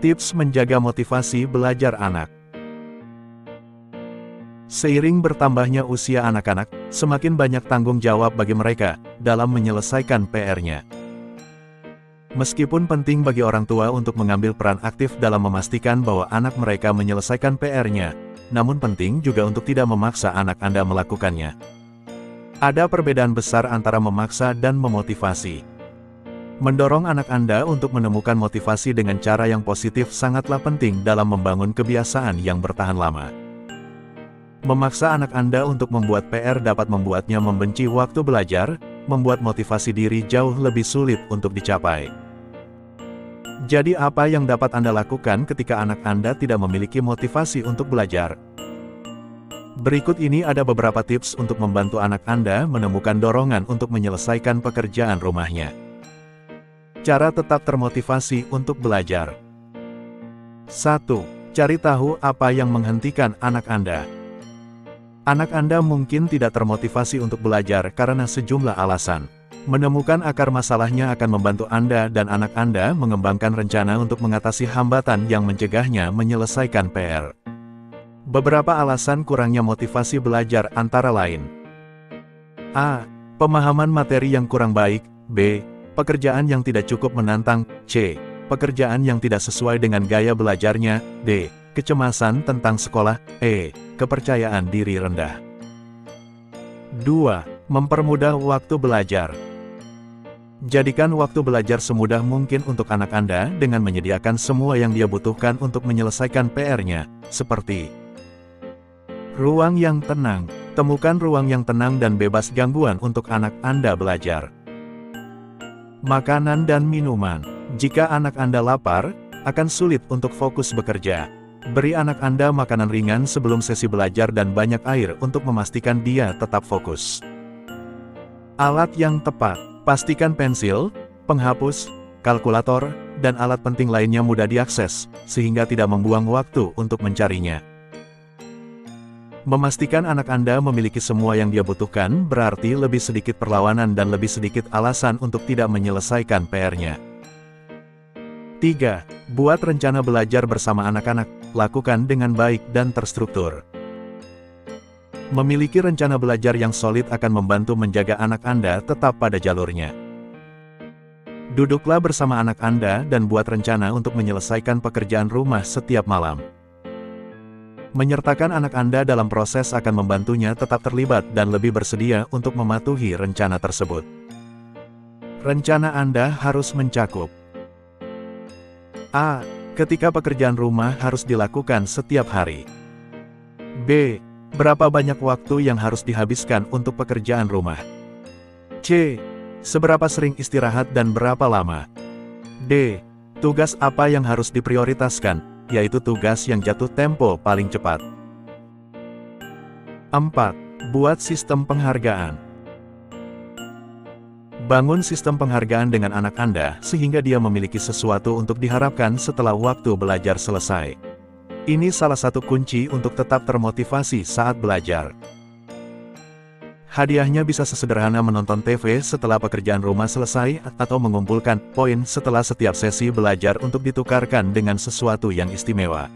Tips menjaga motivasi belajar anak. Seiring bertambahnya usia anak-anak, semakin banyak tanggung jawab bagi mereka dalam menyelesaikan PR-nya. Meskipun penting bagi orang tua untuk mengambil peran aktif dalam memastikan bahwa anak mereka menyelesaikan PR-nya, namun penting juga untuk tidak memaksa anak Anda melakukannya. Ada perbedaan besar antara memaksa dan memotivasi. Mendorong anak Anda untuk menemukan motivasi dengan cara yang positif sangatlah penting dalam membangun kebiasaan yang bertahan lama. Memaksa anak Anda untuk membuat PR dapat membuatnya membenci waktu belajar, membuat motivasi diri jauh lebih sulit untuk dicapai. Jadi apa yang dapat Anda lakukan ketika anak Anda tidak memiliki motivasi untuk belajar? Berikut ini ada beberapa tips untuk membantu anak Anda menemukan dorongan untuk menyelesaikan pekerjaan rumahnya. Cara tetap termotivasi untuk belajar. 1. Cari tahu apa yang menghentikan anak Anda. Anak Anda mungkin tidak termotivasi untuk belajar karena sejumlah alasan. Menemukan akar masalahnya akan membantu Anda dan anak Anda mengembangkan rencana untuk mengatasi hambatan yang mencegahnya menyelesaikan PR. Beberapa alasan kurangnya motivasi belajar antara lain: A. Pemahaman materi yang kurang baik. B. Pekerjaan yang tidak cukup menantang. C. Pekerjaan yang tidak sesuai dengan gaya belajarnya. D. Kecemasan tentang sekolah. E. Kepercayaan diri rendah. 2. Mempermudah waktu belajar. Jadikan waktu belajar semudah mungkin untuk anak Anda dengan menyediakan semua yang dia butuhkan untuk menyelesaikan PR-nya, seperti ruang yang tenang. Temukan ruang yang tenang dan bebas gangguan untuk anak Anda belajar. Makanan dan minuman. Jika anak Anda lapar, akan sulit untuk fokus bekerja. Beri anak Anda makanan ringan sebelum sesi belajar dan banyak air untuk memastikan dia tetap fokus. Alat yang tepat. Pastikan pensil, penghapus, kalkulator, dan alat penting lainnya mudah diakses, sehingga tidak membuang waktu untuk mencarinya. Memastikan anak Anda memiliki semua yang dia butuhkan berarti lebih sedikit perlawanan dan lebih sedikit alasan untuk tidak menyelesaikan PR-nya. 3. Buat rencana belajar bersama anak-anak. Lakukan dengan baik dan terstruktur. Memiliki rencana belajar yang solid akan membantu menjaga anak Anda tetap pada jalurnya. Duduklah bersama anak Anda dan buat rencana untuk menyelesaikan pekerjaan rumah setiap malam. Menyertakan anak Anda dalam proses akan membantunya tetap terlibat dan lebih bersedia untuk mematuhi rencana tersebut. Rencana Anda harus mencakup: A. Ketika pekerjaan rumah harus dilakukan setiap hari. B. Berapa banyak waktu yang harus dihabiskan untuk pekerjaan rumah. C. Seberapa sering istirahat dan berapa lama. D. Tugas apa yang harus diprioritaskan, yaitu tugas yang jatuh tempo paling cepat. 4. Buat sistem penghargaan. Bangun sistem penghargaan dengan anak Anda sehingga dia memiliki sesuatu untuk diharapkan setelah waktu belajar selesai. Ini salah satu kunci untuk tetap termotivasi saat belajar. Hadiahnya bisa sesederhana menonton TV setelah pekerjaan rumah selesai atau mengumpulkan poin setelah setiap sesi belajar untuk ditukarkan dengan sesuatu yang istimewa.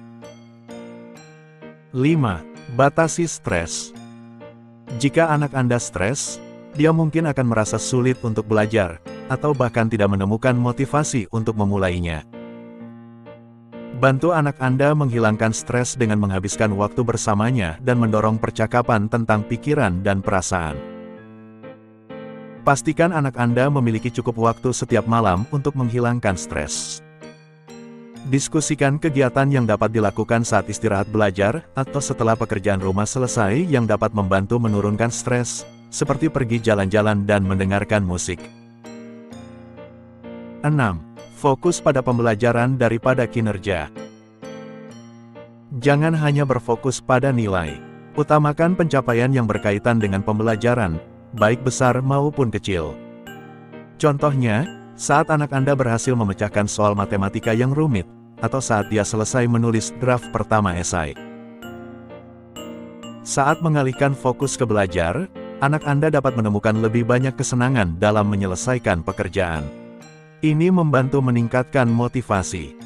5. Batasi stres. Jika anak Anda stres, dia mungkin akan merasa sulit untuk belajar, atau bahkan tidak menemukan motivasi untuk memulainya. Bantu anak Anda menghilangkan stres dengan menghabiskan waktu bersamanya dan mendorong percakapan tentang pikiran dan perasaan. Pastikan anak Anda memiliki cukup waktu setiap malam untuk menghilangkan stres. Diskusikan kegiatan yang dapat dilakukan saat istirahat belajar atau setelah pekerjaan rumah selesai yang dapat membantu menurunkan stres, seperti pergi jalan-jalan dan mendengarkan musik. 6. Fokus pada pembelajaran daripada kinerja. Jangan hanya berfokus pada nilai. Utamakan pencapaian yang berkaitan dengan pembelajaran, baik besar maupun kecil. Contohnya, saat anak Anda berhasil memecahkan soal matematika yang rumit, atau saat dia selesai menulis draft pertama esai. Saat mengalihkan fokus ke belajar, anak Anda dapat menemukan lebih banyak kesenangan dalam menyelesaikan pekerjaan. Ini membantu meningkatkan motivasi.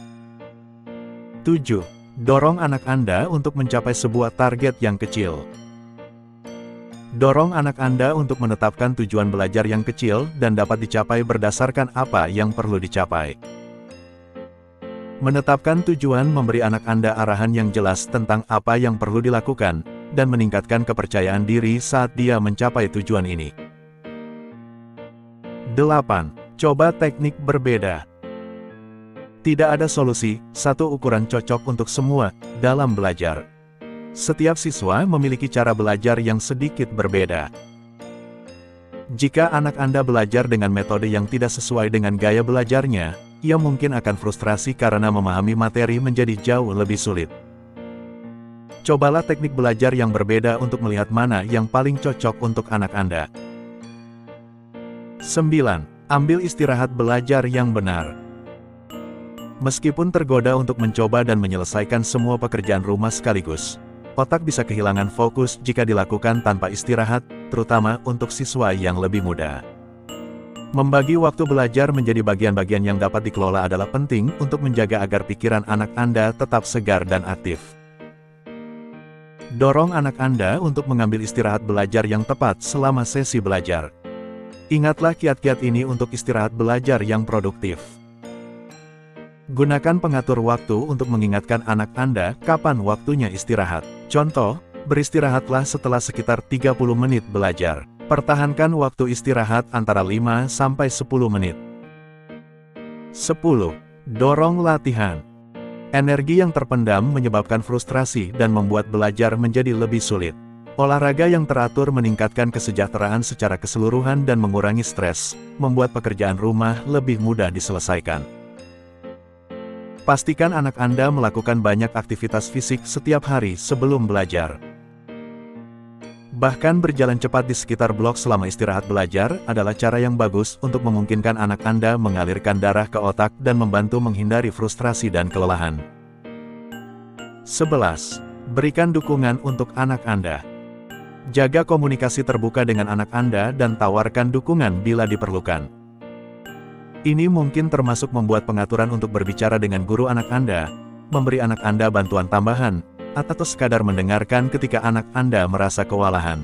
7. Dorong anak Anda untuk mencapai sebuah target yang kecil. Dorong anak Anda untuk menetapkan tujuan belajar yang kecil dan dapat dicapai berdasarkan apa yang perlu dicapai. Menetapkan tujuan memberi anak Anda arahan yang jelas tentang apa yang perlu dilakukan, dan meningkatkan kepercayaan diri saat dia mencapai tujuan ini. 8. Coba teknik berbeda. Tidak ada solusi, satu ukuran cocok untuk semua, dalam belajar. Setiap siswa memiliki cara belajar yang sedikit berbeda. Jika anak Anda belajar dengan metode yang tidak sesuai dengan gaya belajarnya, ia mungkin akan frustrasi karena memahami materi menjadi jauh lebih sulit. Cobalah teknik belajar yang berbeda untuk melihat mana yang paling cocok untuk anak Anda. 9. Ambil istirahat belajar yang benar. Meskipun tergoda untuk mencoba dan menyelesaikan semua pekerjaan rumah sekaligus, otak bisa kehilangan fokus jika dilakukan tanpa istirahat, terutama untuk siswa yang lebih muda. Membagi waktu belajar menjadi bagian-bagian yang dapat dikelola adalah penting untuk menjaga agar pikiran anak Anda tetap segar dan aktif. Dorong anak Anda untuk mengambil istirahat belajar yang tepat selama sesi belajar. Ingatlah kiat-kiat ini untuk istirahat belajar yang produktif. Gunakan pengatur waktu untuk mengingatkan anak Anda kapan waktunya istirahat. Contoh, beristirahatlah setelah sekitar 30 menit belajar. Pertahankan waktu istirahat antara 5-10 menit. 10. Dorong latihan. Energi yang terpendam menyebabkan frustrasi dan membuat belajar menjadi lebih sulit. Olahraga yang teratur meningkatkan kesejahteraan secara keseluruhan dan mengurangi stres, membuat pekerjaan rumah lebih mudah diselesaikan. Pastikan anak Anda melakukan banyak aktivitas fisik setiap hari sebelum belajar. Bahkan berjalan cepat di sekitar blok selama istirahat belajar adalah cara yang bagus untuk memungkinkan anak Anda mengalirkan darah ke otak dan membantu menghindari frustrasi dan kelelahan. 11. Berikan dukungan untuk anak Anda. Jaga komunikasi terbuka dengan anak Anda dan tawarkan dukungan bila diperlukan. Ini mungkin termasuk membuat pengaturan untuk berbicara dengan guru anak Anda, memberi anak Anda bantuan tambahan, atau sekadar mendengarkan ketika anak Anda merasa kewalahan.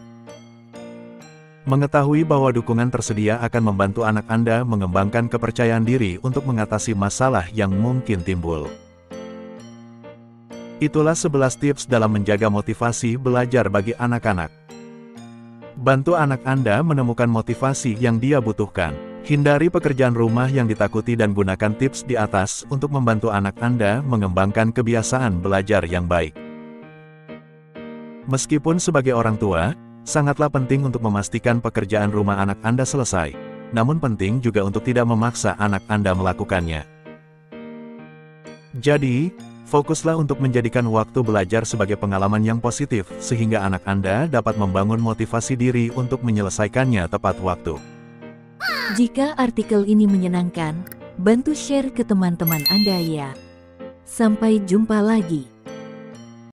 Mengetahui bahwa dukungan tersedia akan membantu anak Anda mengembangkan kepercayaan diri untuk mengatasi masalah yang mungkin timbul. Itulah 11 tips dalam menjaga motivasi belajar bagi anak-anak. Bantu anak Anda menemukan motivasi yang dia butuhkan. Hindari pekerjaan rumah yang ditakuti dan gunakan tips di atas untuk membantu anak Anda mengembangkan kebiasaan belajar yang baik. Meskipun sebagai orang tua, sangatlah penting untuk memastikan pekerjaan rumah anak Anda selesai, namun penting juga untuk tidak memaksa anak Anda melakukannya. Jadi, fokuslah untuk menjadikan waktu belajar sebagai pengalaman yang positif, sehingga anak Anda dapat membangun motivasi diri untuk menyelesaikannya tepat waktu. Jika artikel ini menyenangkan, bantu share ke teman-teman Anda ya. Sampai jumpa lagi.